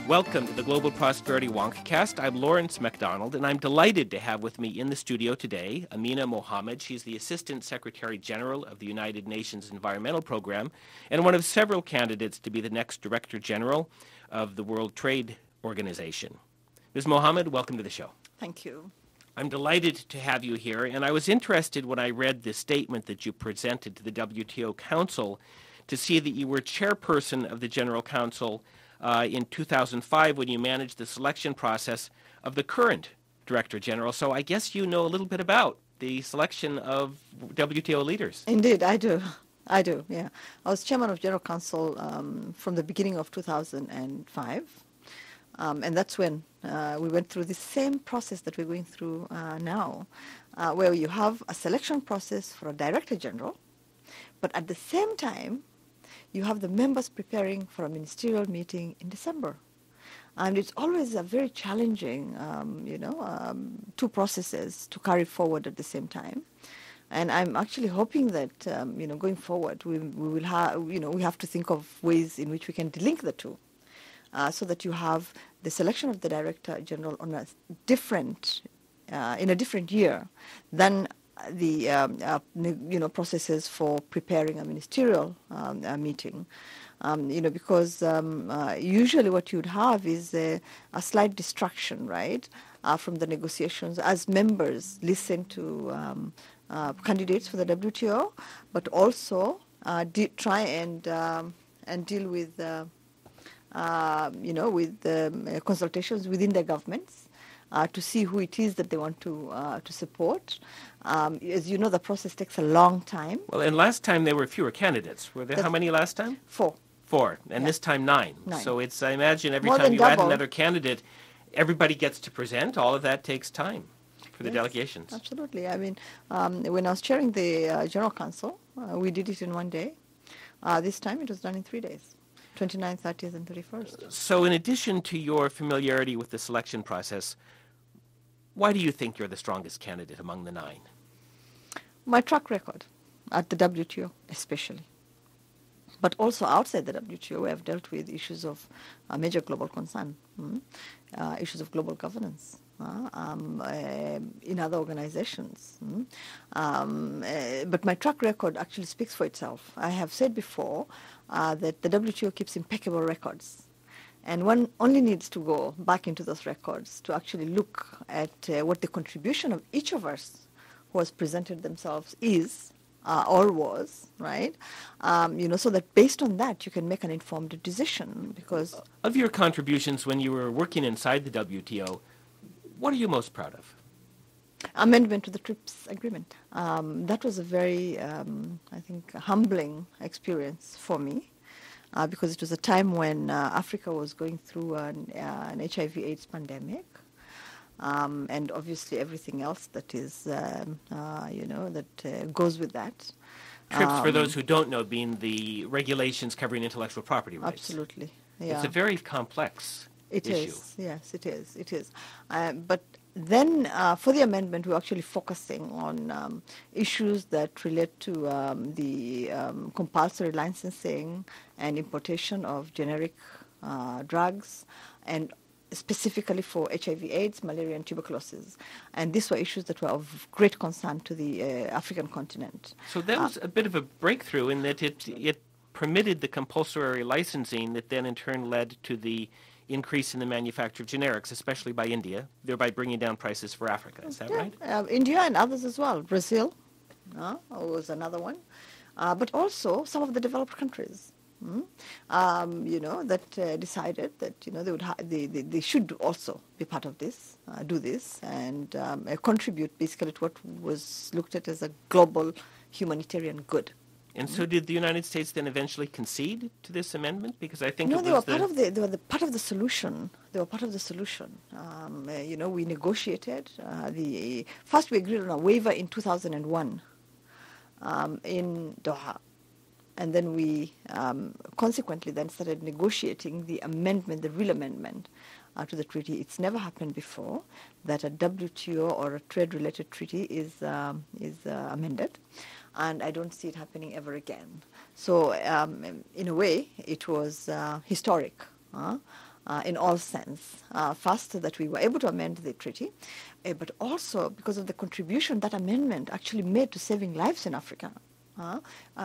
Welcome to the Global Prosperity Wonkacast. I'm Lawrence MacDonald, and I'm delighted to have with me in the studio today Amina Mohamed. She's the Assistant Secretary General of the United Nations Environmental Program and one of several candidates to be the next Director General of the World Trade Organization. Ms. Mohamed, welcome to the show. Thank you. I'm delighted to have you here, and I was interested when I read the statement that you presented to the WTO Council to see that you were chairperson of the General Council in 2005 when you managed the selection process of the current Director General. So I guess you know a little bit about the selection of WTO leaders. Indeed, I do, yeah. I was chairman of General Council from the beginning of 2005, and that's when we went through the same process that we're going through now, where you have a selection process for a Director General, but at the same time, you have the members preparing for a ministerial meeting in December. And it's always a very challenging, two processes to carry forward at the same time. And I'm actually hoping that, going forward, we will have, we have to think of ways in which we can delink the two, so that you have the selection of the Director General on a different, in a different year than the processes for preparing a ministerial meeting, because usually what you'd have is a slight distraction, right, from the negotiations as members listen to candidates for the WTO, but also try and deal with consultations within their governments. To see who it is that they want to support. As you know, the process takes a long time. Well, and last time there were fewer candidates. Were there how many last time? 4. 4, and this time 9. So it's, I imagine, every More time you add double. another candidate, everybody gets to present. All of that takes time for the delegations. Absolutely. I mean, when I was chairing the General Council, we did it in one day. This time it was done in 3 days. 29th, 30th, and 31st. So in addition to your familiarity with the selection process, why do you think you're the strongest candidate among the 9? My track record at the WTO especially, but also outside the WTO, we have dealt with issues of major global concern, issues of global governance in other organizations. But my track record actually speaks for itself. I have said before that the WTO keeps impeccable records. And one only needs to go back into those records to actually look at what the contribution of each of us who has presented themselves is or was, right? So that based on that, you can make an informed decision. Because of your contributions when you were working inside the WTO, what are you most proud of? Amendment to the TRIPS agreement. That was a very, I think, humbling experience for me. Because it was a time when Africa was going through an HIV/AIDS pandemic, and obviously everything else that is, that goes with that. TRIPS, for those who don't know, being the regulations covering intellectual property rights. Absolutely, yeah. It's a very complex issue. It is, yes, it is. It is. But then for the amendment, we're actually focusing on issues that relate to the compulsory licensing and importation of generic drugs, and specifically for HIV/AIDS, malaria, and tuberculosis. And these were issues that were of great concern to the African continent. So that was a bit of a breakthrough in that it permitted the compulsory licensing that then in turn led to the increase in the manufacture of generics, especially by India, thereby bringing down prices for Africa. Is that right? India and others as well. Brazil was another one. But also some of the developed countries, that decided that, they should also be part of this, do this, and contribute basically to what was looked at as a global humanitarian good. And so did the United States then eventually concede to this amendment? Because I think they were part of the solution. They were part of the solution. We negotiated. First, we agreed on a waiver in 2001 in Doha. And then we consequently then started negotiating the amendment, the real amendment to the treaty. It's never happened before that a WTO or a trade-related treaty is amended. And I don't see it happening ever again. So in a way, it was historic. in all sense. First, that we were able to amend the treaty, but also because of the contribution that amendment actually made to saving lives in Africa.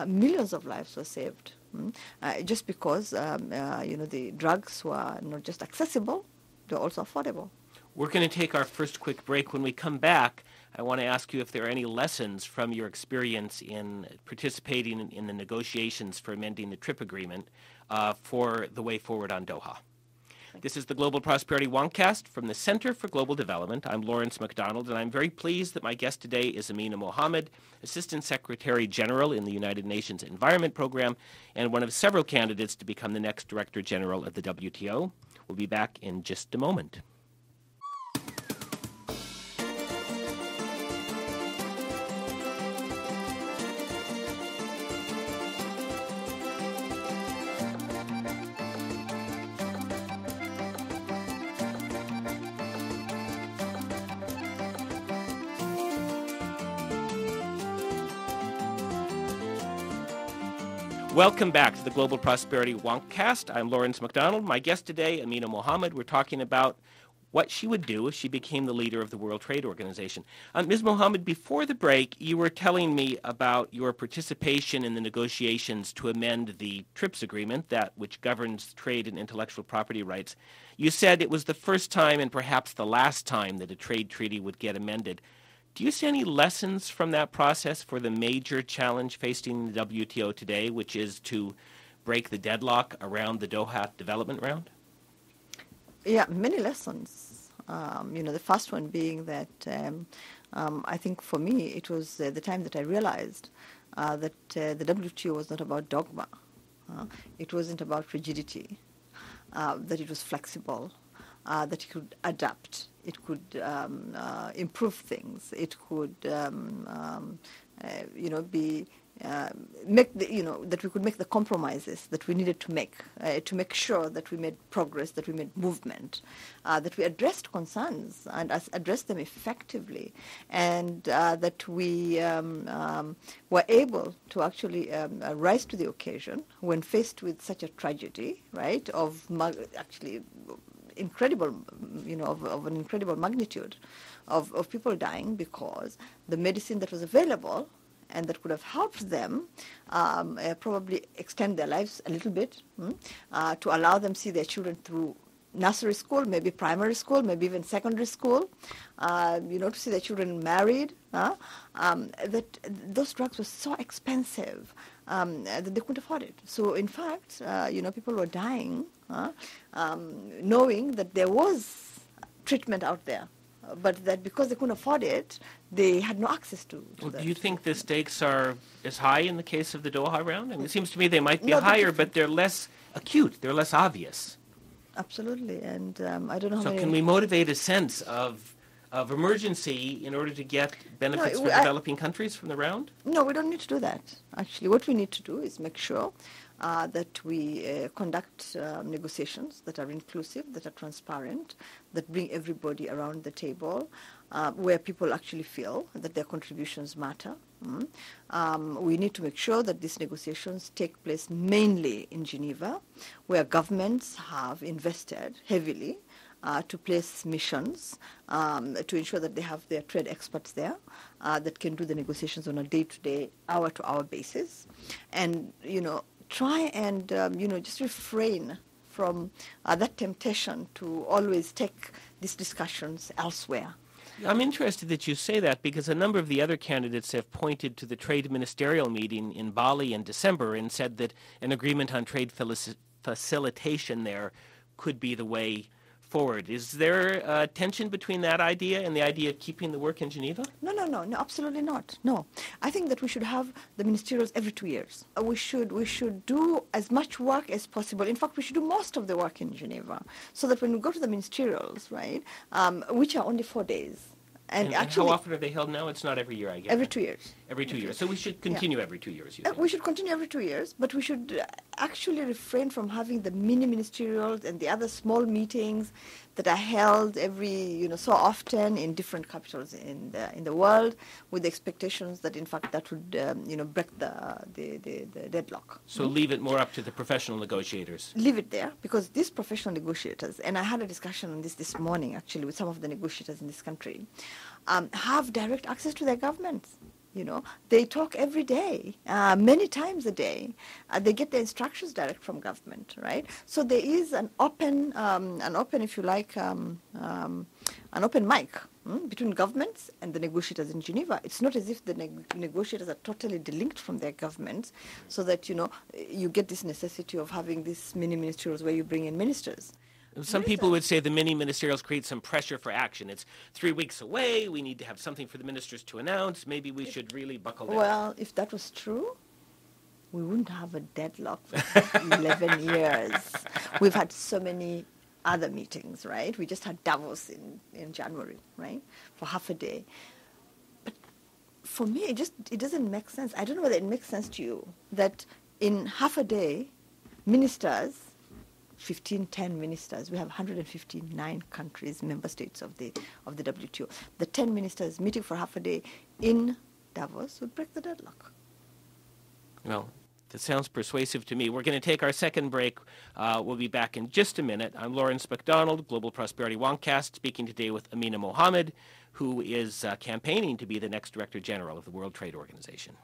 Millions of lives were saved just because the drugs were not just accessible, they're also affordable. We're going to take our first quick break. When we come back, I want to ask you if there are any lessons from your experience in participating in the negotiations for amending the TRIP agreement for the way forward on Doha. This is the Global Prosperity Wonkcast from the Center for Global Development. I'm Lawrence MacDonald, and I'm very pleased that my guest today is Amina Mohamed, Assistant Secretary General in the United Nations Environment Program, and one of several candidates to become the next Director General of the WTO. We'll be back in just a moment. Welcome back to the Global Prosperity Wonkcast. I'm Lawrence MacDonald. My guest today, Amina Mohamed. We're talking about what she would do if she became the leader of the World Trade Organization. Ms. Mohamed, before the break, you were telling me about your participation in the negotiations to amend the TRIPS agreement, that which governs trade and intellectual property rights. You said it was the first time and perhaps the last time that a trade treaty would get amended. Do you see any lessons from that process for the major challenge facing the WTO today, which is to break the deadlock around the Doha development round? Yeah, many lessons. The first one being that I think for me it was the time that I realized that the WTO was not about dogma. It wasn't about rigidity, that it was flexible, that it could adapt, it could improve things, it could that we could make the compromises that we needed to make sure that we made progress, that we made movement, that we addressed concerns and addressed them effectively, and that we were able to actually rise to the occasion when faced with such a tragedy, right, of actually incredible, of an incredible magnitude of people dying because the medicine that was available and that could have helped them probably extend their lives a little bit, to allow them see their children through nursery school, maybe primary school, maybe even secondary school, to see their children married, that those drugs were so expensive that they couldn't afford it. So in fact, people were dying knowing that there was treatment out there, but that because they couldn't afford it, they had no access to that. Do you think the stakes are as high in the case of the Doha round? I mean, it seems to me they might be higher, but they're less acute, they're less obvious. Absolutely, and I don't know how so many... can we motivate a sense of emergency in order to get benefits for developing countries from the round? No, we don't need to do that. Actually, what we need to do is make sure that we conduct negotiations that are inclusive, that are transparent, that bring everybody around the table, where people actually feel that their contributions matter. We need to make sure that these negotiations take place mainly in Geneva, where governments have invested heavily to place missions to ensure that they have their trade experts there that can do the negotiations on a day-to-day, hour-to-hour basis. And, try and, just refrain from that temptation to always take these discussions elsewhere. I'm interested that you say that because a number of the other candidates have pointed to the trade ministerial meeting in Bali in December and said that an agreement on trade facilitation there could be the way forward. Is there a tension between that idea and the idea of keeping the work in Geneva? No, absolutely not. No. I think that we should have the ministerials every 2 years. We should do as much work as possible. In fact, we should do most of the work in Geneva so that when we go to the ministerials, right, which are only 4 days. And actually, how often are they held now? It's not every year, I guess. Every 2 years. Every 2 years. So we should continue every 2 years, you think? We should continue every 2 years, but we should actually refrained from having the mini ministerials and the other small meetings that are held every, so often in different capitals in the world, with the expectations that in fact that would, break the deadlock. So leave it more up to the professional negotiators. Leave it there, because these professional negotiators, and I had a discussion on this morning actually with some of the negotiators in this country, have direct access to their governments. They talk every day, many times a day. They get the instructions direct from government, right? So there is an open, if you like, an open mic between governments and the negotiators in Geneva. It's not as if the negotiators are totally delinked from their governments, so that, you get this necessity of having these mini ministerials where you bring in ministers. Some people would say the mini ministerials create some pressure for action. It's 3 weeks away. We need to have something for the ministers to announce. Maybe we should really buckle down. Well, if that was true, we wouldn't have a deadlock for 11 years. We've had so many other meetings, right? We just had Davos in January, right, for half a day. But for me, it doesn't make sense. I don't know whether it makes sense to you that in half a day, ministers, 10 ministers. We have 159 countries, member states of the WTO. The 10 ministers meeting for half a day in Davos would break the deadlock. Well, that sounds persuasive to me. We're going to take our second break. We'll be back in just a minute. I'm Lawrence MacDonald, Global Prosperity Woncast, speaking today with Amina Mohamed, who is campaigning to be the next Director General of the World Trade Organization.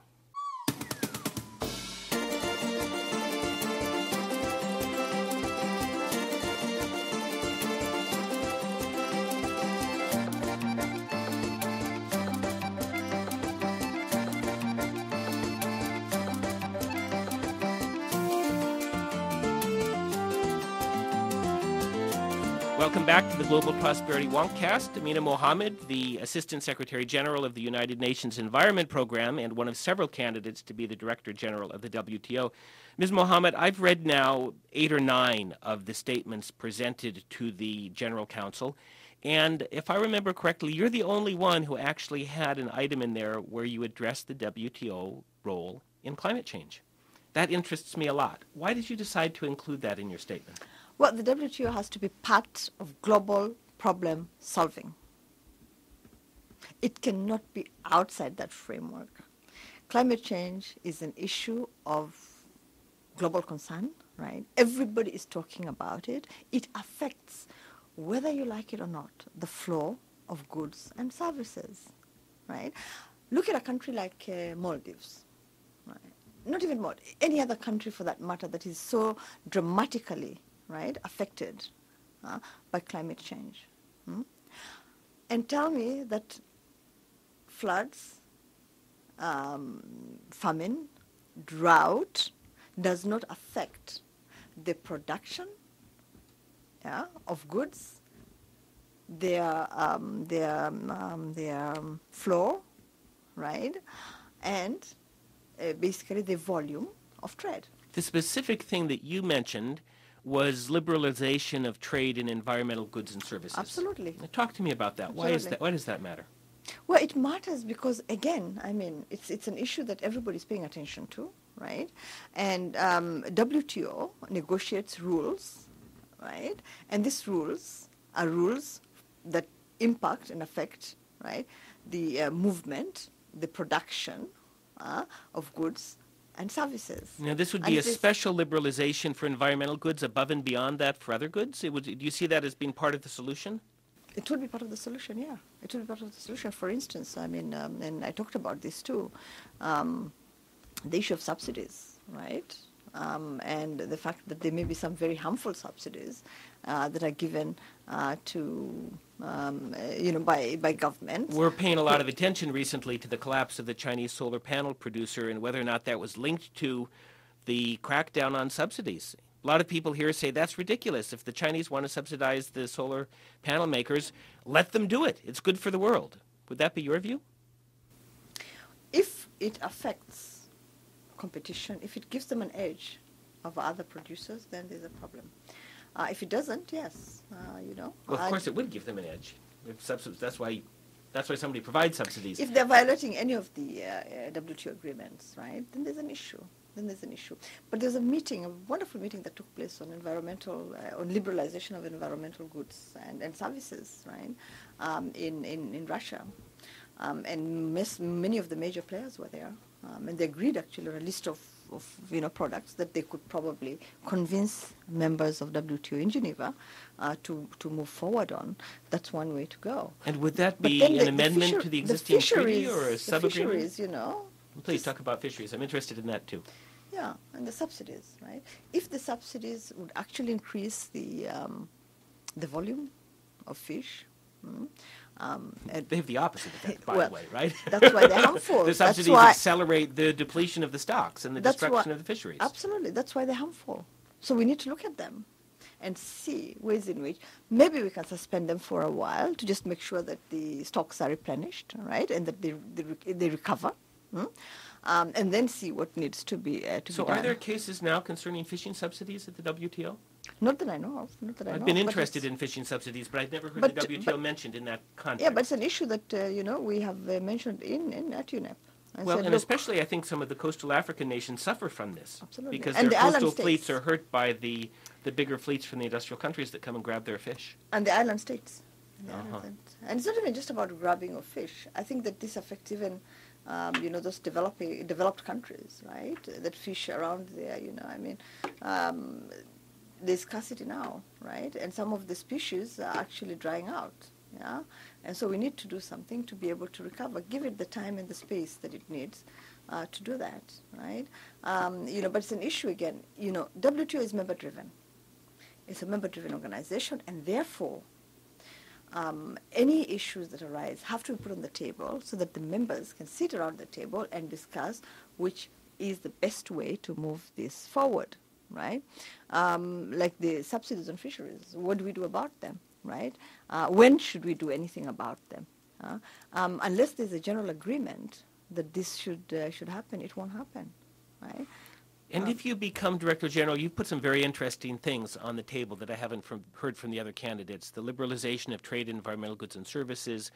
Welcome back to the Global Prosperity Woncast. Amina Mohamed, the Assistant Secretary General of the United Nations Environment Program and one of several candidates to be the Director General of the WTO. Ms. Mohamed, I've read now 8 or 9 of the statements presented to the General Council, and if I remember correctly, you're the only one who actually had an item in there where you addressed the WTO role in climate change. That interests me a lot. Why did you decide to include that in your statement? Well, the WTO has to be part of global problem solving. It cannot be outside that framework. Climate change is an issue of global concern, right? Everybody is talking about it. It affects, whether you like it or not, the flow of goods and services, right? Look at a country like Maldives, right? Not even Maldives, any other country for that matter that is so dramatically, right, affected by climate change. And tell me that floods, famine, drought does not affect the production of goods, their flow, right, and basically the volume of trade. The specific thing that you mentioned was liberalization of trade in environmental goods and services. Absolutely. Now, talk to me about that. Absolutely. Why does that matter? Well, it matters because, again, I mean, it's an issue that everybody's paying attention to, right? And WTO negotiates rules, right? And these rules are rules that impact and affect, right, the movement, the production of goods and services. Now, this would be a special liberalization for environmental goods above and beyond that for other goods? Do you see that as being part of the solution? It would be part of the solution, yeah. It would be part of the solution. For instance, I mean, and I talked about this too, the issue of subsidies, right? And the fact that there may be some very harmful subsidies that are given to, by governments. We're paying a lot of attention recently to the collapse of the Chinese solar panel producer and whether or not that was linked to the crackdown on subsidies. A lot of people here say that's ridiculous. If the Chinese want to subsidize the solar panel makers, let them do it. It's good for the world. Would that be your view? If it affects competition, if it gives them an edge over other producers, then there's a problem. If it doesn't, yes, Well, of course it would give them an edge. If that's why somebody provides subsidies. If they're violating any of the WTO agreements, right, then there's an issue. then there's an issue. But there's a meeting, a wonderful meeting that took place on environmental, on liberalization of environmental goods and services, right, in Russia. And many of the major players were there. And they agreed actually on a list of products that they could probably convince members of WTO in Geneva to move forward on. That's one way to go. And would that be an amendment to the existing treaty or a sub-agreement? The fisheries, Please talk about fisheries. I'm interested in that too. Yeah, and the subsidies, right? If the subsidies would actually increase the volume of fish. They have the opposite effect, by the way, right? That's why they're harmful. The subsidies accelerate the depletion of the stocks and the destruction of the fisheries. Absolutely. That's why they're harmful. So we need to look at them and see ways in which maybe we can suspend them for a while to just make sure that the stocks are replenished, right, and that they recover. And then see what needs to be done. So are there cases now concerning fishing subsidies at the WTO? Not that I know of. I've been interested in fishing subsidies, but I've never heard the WTO mentioned in that context. Yeah, but it's an issue that, we have mentioned at UNEP. And especially I think some of the coastal African nations suffer from this. Absolutely. Because their coastal fleets are hurt by the bigger fleets from the industrial countries that come and grab their fish. And the island states. And it's not even just about grabbing of fish. I think that this affects even those developed countries, right, that fish around there, there's scarcity now, right, and some of the species are actually drying out, yeah, and so we need to do something to be able to recover, give it the time and the space that it needs to do that, right, but it's an issue again, WTO is member-driven. It's a member-driven organization, and therefore, any issues that arise have to be put on the table so that the members can sit around the table and discuss which is the best way to move this forward, right? Like the subsidies on fisheries, what do we do about them, right? When should we do anything about them? Unless there's a general agreement that this should happen, it won't happen, right? And if you become Director General, you've put some very interesting things on the table that I haven't heard from the other candidates. The liberalization of trade in environmental goods and services,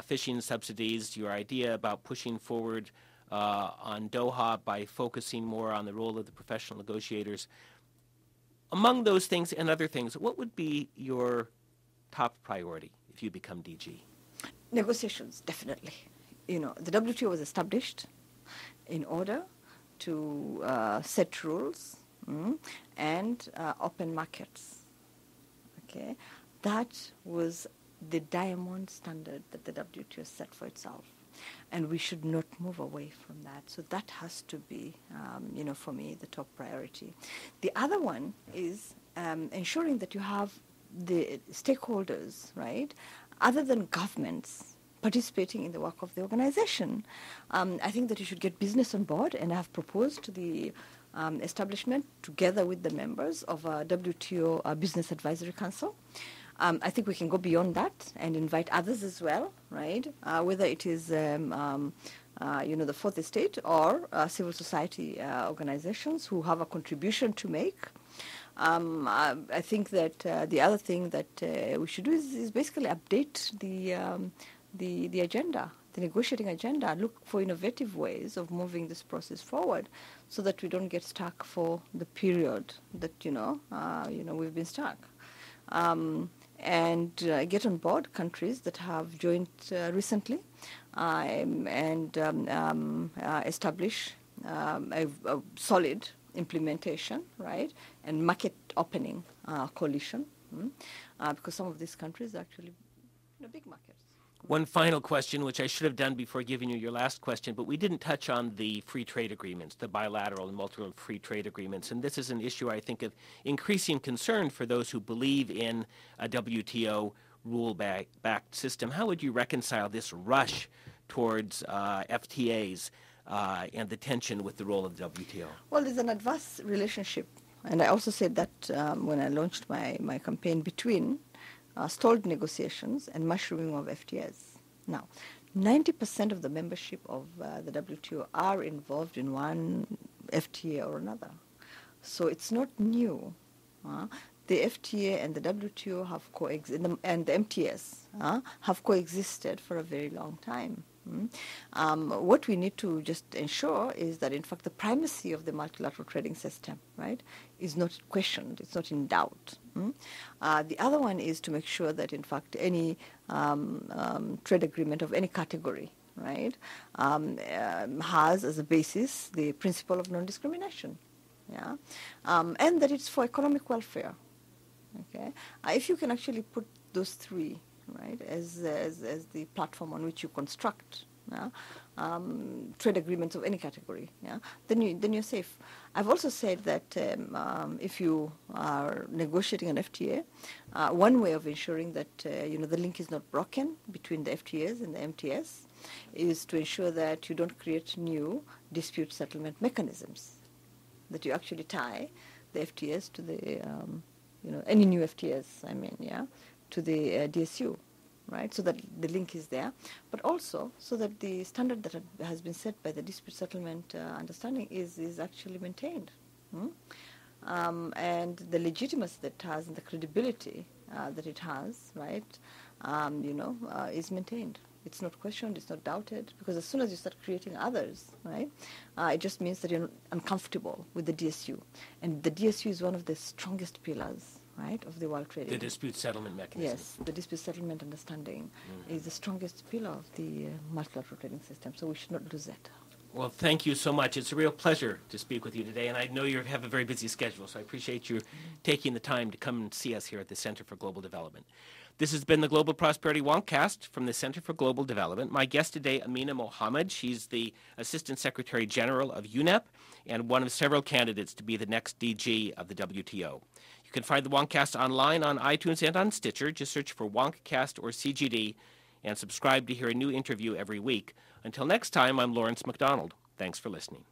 fishing subsidies, your idea about pushing forward on Doha by focusing more on the role of the professional negotiators. Among those things and other things, what would be your top priority if you become DG? Negotiations, definitely. The WTO was established in order to set rules and open markets. Okay, that was the diamond standard that the WTO set for itself, and we should not move away from that. So that has to be, for me, the top priority. The other one is ensuring that you have the stakeholders, right, other than governments, participating in the work of the organization. I think that you should get business on board, and I have proposed to the establishment, together with the members of a WTO Business Advisory Council. I think we can go beyond that and invite others as well, right? Whether it is, the fourth estate or civil society organizations who have a contribution to make. I think that the other thing that we should do is basically update the agenda, the negotiating agenda, look for innovative ways of moving this process forward so that we don't get stuck for the period that, we've been stuck. And get on board countries that have joined recently and establish a solid implementation, right, and market opening coalition, because some of these countries are actually big markets. One final question, which I should have done before giving you your last question, but we didn't touch on the free trade agreements, the bilateral and multilateral free trade agreements. And this is an issue, I think, of increasing concern for those who believe in a WTO rule-backed system. How would you reconcile this rush towards FTAs and the tension with the role of the WTO? Well, there's an adverse relationship. And I also said that when I launched my campaign, between stalled negotiations and mushrooming of FTAs. Now, 90% of the membership of the WTO are involved in one FTA or another. So it's not new. The FTA and the WTO have and the MTS have coexisted for a very long time. What we need to just ensure is that, in fact, the primacy of the multilateral trading system, right, is not questioned, it's not in doubt. The other one is to make sure that, in fact, any trade agreement of any category, right, has as a basis the principle of non-discrimination, yeah, and that it's for economic welfare. Okay, if you can actually put those three, right, as the platform on which you construct trade agreements of any category, yeah, then you're safe. I've also said that if you are negotiating an FTA, one way of ensuring that the link is not broken between the FTAs and the MTS is to ensure that you don't create new dispute settlement mechanisms, that you actually tie the FTAs to the any new FTAs, to the DSU, right? So that the link is there, but also so that the standard that has been set by the dispute settlement understanding is actually maintained, and the legitimacy that it has and the credibility that it has, right? Is maintained. It's not questioned, it's not doubted, because as soon as you start creating others, right, it just means that you're uncomfortable with the DSU. And the DSU is one of the strongest pillars, right, of the world trade. The dispute settlement mechanism. Yes, the dispute settlement understanding is the strongest pillar of the multilateral trading system, so we should not lose that. Well, thank you so much. It's a real pleasure to speak with you today, and I know you have a very busy schedule, so I appreciate you taking the time to come and see us here at the Center for Global Development. This has been the Global Prosperity Wonkcast from the Center for Global Development. My guest today, Amina Mohamed. She's the Assistant Secretary General of UNEP and one of several candidates to be the next DG of the WTO. You can find the Wonkcast online on iTunes and on Stitcher. Just search for Wonkcast or CGD and subscribe to hear a new interview every week. Until next time, I'm Lawrence McDonald. Thanks for listening.